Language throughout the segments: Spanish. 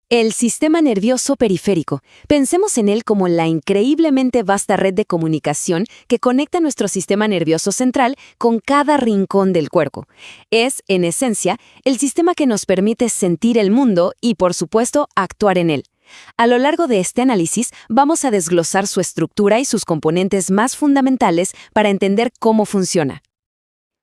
El sistema nervioso periférico. Pensemos en él como la increíblemente vasta red de comunicación que conecta nuestro sistema nervioso central con cada rincón del cuerpo. Es, en esencia, el sistema que nos permite sentir el mundo y, por supuesto, actuar en él. A lo largo de este análisis, vamos a desglosar su estructura y sus componentes más fundamentales para entender cómo funciona.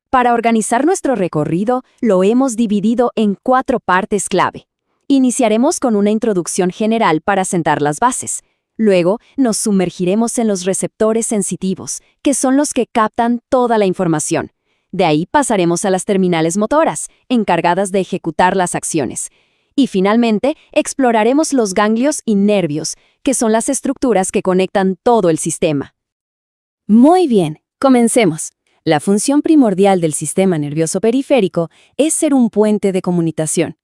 Para organizar nuestro recorrido, lo hemos dividido en 4 partes clave. Iniciaremos con una introducción general para sentar las bases. Luego, nos sumergiremos en los receptores sensitivos, que son los que captan toda la información. De ahí pasaremos a las terminales motoras, encargadas de ejecutar las acciones. Y finalmente, exploraremos los ganglios y nervios, que son las estructuras que conectan todo el sistema. Muy bien, comencemos. La función primordial del sistema nervioso periférico es ser un puente de comunicación.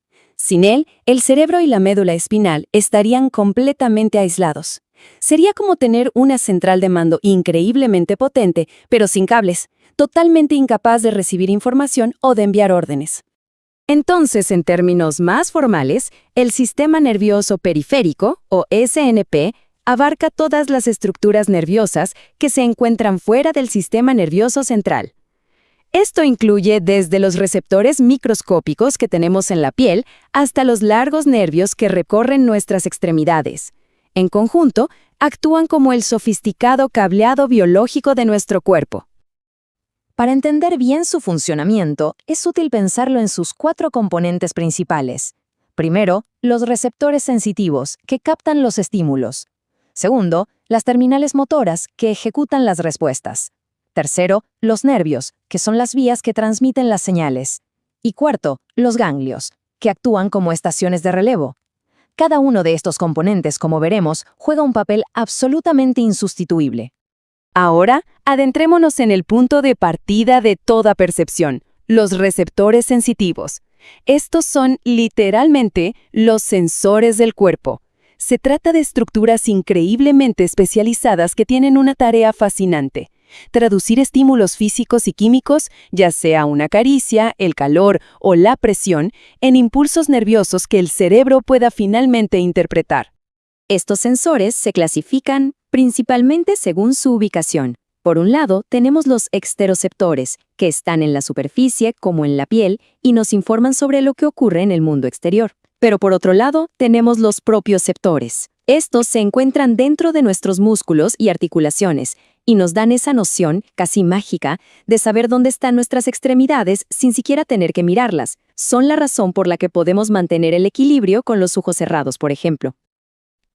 Sin él, el cerebro y la médula espinal estarían completamente aislados. Sería como tener una central de mando increíblemente potente, pero sin cables, totalmente incapaz de recibir información o de enviar órdenes. Entonces, en términos más formales, el sistema nervioso periférico, o SNP, abarca todas las estructuras nerviosas que se encuentran fuera del sistema nervioso central. Esto incluye desde los receptores microscópicos que tenemos en la piel hasta los largos nervios que recorren nuestras extremidades. En conjunto, actúan como el sofisticado cableado biológico de nuestro cuerpo. Para entender bien su funcionamiento, es útil pensarlo en sus 4 componentes principales. Primero, los receptores sensitivos, que captan los estímulos. Segundo, las terminales motoras, que ejecutan las respuestas. Tercero, los nervios, que son las vías que transmiten las señales. Y cuarto, los ganglios, que actúan como estaciones de relevo. Cada uno de estos componentes, como veremos, juega un papel absolutamente insustituible. Ahora, adentrémonos en el punto de partida de toda percepción, los receptores sensitivos. Estos son, literalmente, los sensores del cuerpo. Se trata de estructuras increíblemente especializadas que tienen una tarea fascinante: traducir estímulos físicos y químicos, ya sea una caricia, el calor o la presión, en impulsos nerviosos que el cerebro pueda finalmente interpretar. Estos sensores se clasifican principalmente según su ubicación. Por un lado, tenemos los exteroceptores, que están en la superficie, como en la piel, y nos informan sobre lo que ocurre en el mundo exterior. Pero por otro lado, tenemos los propioceptores. Estos se encuentran dentro de nuestros músculos y articulaciones, y nos dan esa noción, casi mágica, de saber dónde están nuestras extremidades sin siquiera tener que mirarlas. Son la razón por la que podemos mantener el equilibrio con los ojos cerrados, por ejemplo.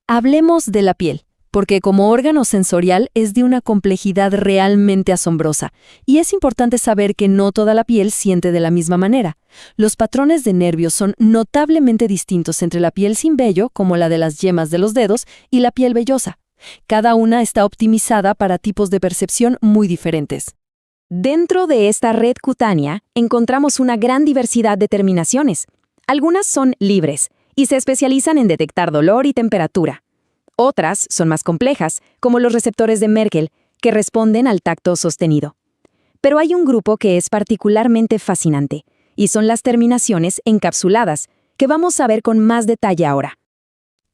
Hablemos de la piel, porque como órgano sensorial es de una complejidad realmente asombrosa, y es importante saber que no toda la piel siente de la misma manera. Los patrones de nervios son notablemente distintos entre la piel sin vello, como la de las yemas de los dedos, y la piel vellosa. Cada una está optimizada para tipos de percepción muy diferentes. Dentro de esta red cutánea encontramos una gran diversidad de terminaciones. Algunas son libres y se especializan en detectar dolor y temperatura. Otras son más complejas, como los receptores de Merkel, que responden al tacto sostenido. Pero hay un grupo que es particularmente fascinante, y son las terminaciones encapsuladas, que vamos a ver con más detalle ahora.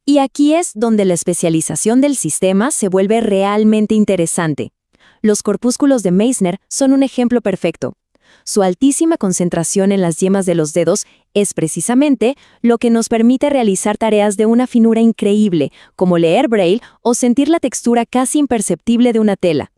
Y aquí es donde la especialización del sistema se vuelve realmente interesante. Los corpúsculos de Meissner son un ejemplo perfecto. Su altísima concentración en las yemas de los dedos es precisamente lo que nos permite realizar tareas de una finura increíble, como leer braille o sentir la textura casi imperceptible de una tela.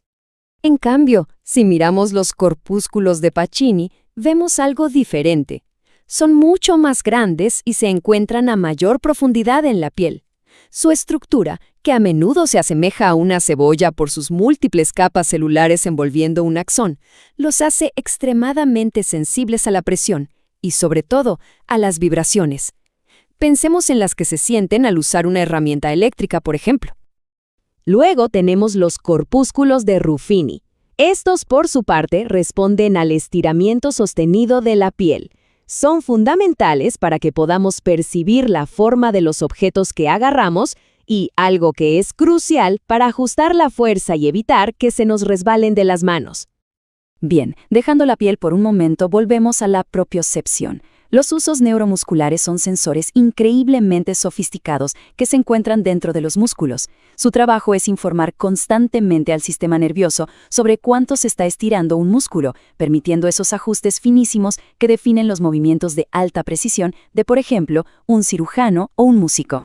En cambio, si miramos los corpúsculos de Pacini, vemos algo diferente. Son mucho más grandes y se encuentran a mayor profundidad en la piel. Su estructura, que a menudo se asemeja a una cebolla por sus múltiples capas celulares envolviendo un axón, los hace extremadamente sensibles a la presión y, sobre todo, a las vibraciones. Pensemos en las que se sienten al usar una herramienta eléctrica, por ejemplo. Luego tenemos los corpúsculos de Ruffini. Estos, por su parte, responden al estiramiento sostenido de la piel. Son fundamentales para que podamos percibir la forma de los objetos que agarramos y, algo que es crucial, para ajustar la fuerza y evitar que se nos resbalen de las manos. Bien, dejando la piel por un momento, volvemos a la propiocepción, Los usos neuromusculares son sensores increíblemente sofisticados que se encuentran dentro de los músculos. Su trabajo es informar constantemente al sistema nervioso sobre cuánto se está estirando un músculo, permitiendo esos ajustes finísimos que definen los movimientos de alta precisión de, por ejemplo, un cirujano o un músico.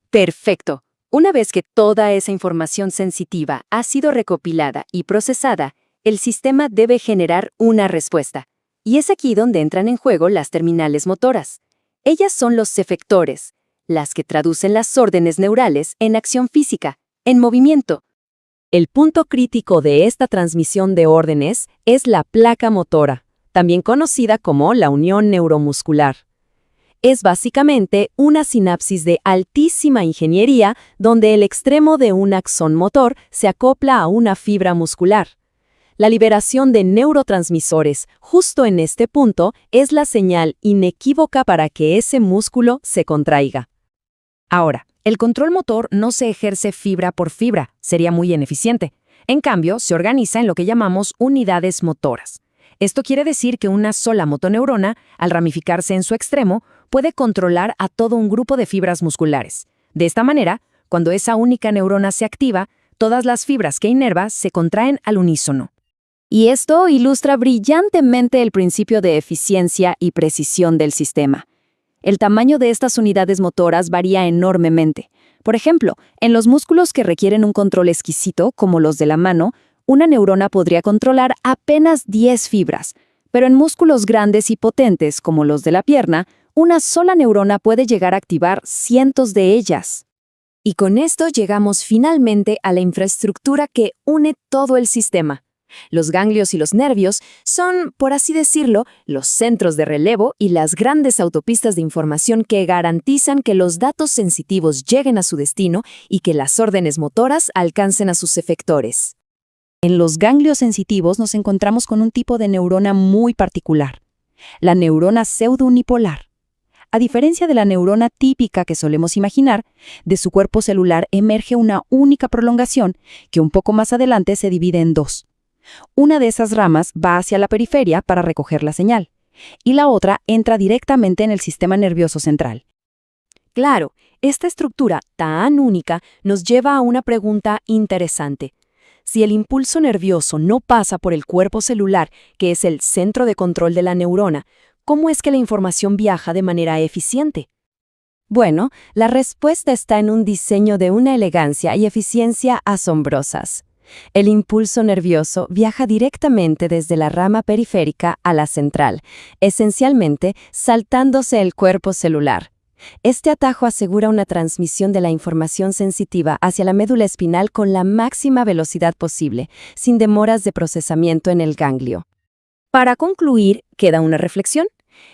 Perfecto. Una vez que toda esa información sensitiva ha sido recopilada y procesada, el sistema debe generar una respuesta. Y es aquí donde entran en juego las terminales motoras. Ellas son los efectores, las que traducen las órdenes neurales en acción física, en movimiento. El punto crítico de esta transmisión de órdenes es la placa motora, también conocida como la unión neuromuscular. Es básicamente una sinapsis de altísima ingeniería donde el extremo de un axón motor se acopla a una fibra muscular. La liberación de neurotransmisores justo en este punto es la señal inequívoca para que ese músculo se contraiga. Ahora, el control motor no se ejerce fibra por fibra, sería muy ineficiente. En cambio, se organiza en lo que llamamos unidades motoras. Esto quiere decir que una sola motoneurona, al ramificarse en su extremo, puede controlar a todo un grupo de fibras musculares. De esta manera, cuando esa única neurona se activa, todas las fibras que inerva se contraen al unísono. Y esto ilustra brillantemente el principio de eficiencia y precisión del sistema. El tamaño de estas unidades motoras varía enormemente. Por ejemplo, en los músculos que requieren un control exquisito, como los de la mano, una neurona podría controlar apenas 10 fibras, pero en músculos grandes y potentes, como los de la pierna, una sola neurona puede llegar a activar cientos de ellas. Y con esto llegamos finalmente a la infraestructura que une todo el sistema. Los ganglios y los nervios son, por así decirlo, los centros de relevo y las grandes autopistas de información que garantizan que los datos sensitivos lleguen a su destino y que las órdenes motoras alcancen a sus efectores. En los ganglios sensitivos nos encontramos con un tipo de neurona muy particular, la neurona pseudounipolar. A diferencia de la neurona típica que solemos imaginar, de su cuerpo celular emerge una única prolongación que un poco más adelante se divide en dos. Una de esas ramas va hacia la periferia para recoger la señal, y la otra entra directamente en el sistema nervioso central. Claro, esta estructura tan única nos lleva a una pregunta interesante. Si el impulso nervioso no pasa por el cuerpo celular, que es el centro de control de la neurona, ¿cómo es que la información viaja de manera eficiente? Bueno, la respuesta está en un diseño de una elegancia y eficiencia asombrosas. El impulso nervioso viaja directamente desde la rama periférica a la central, esencialmente saltándose el cuerpo celular. Este atajo asegura una transmisión de la información sensitiva hacia la médula espinal con la máxima velocidad posible, sin demoras de procesamiento en el ganglio. Para concluir, queda una reflexión.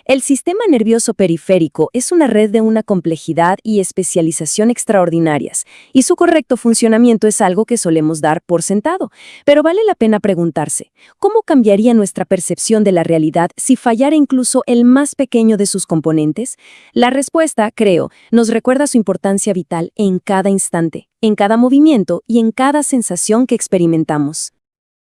El sistema nervioso periférico es una red de una complejidad y especialización extraordinarias, y su correcto funcionamiento es algo que solemos dar por sentado. Pero vale la pena preguntarse, ¿cómo cambiaría nuestra percepción de la realidad si fallara incluso el más pequeño de sus componentes? La respuesta, creo, nos recuerda su importancia vital en cada instante, en cada movimiento y en cada sensación que experimentamos.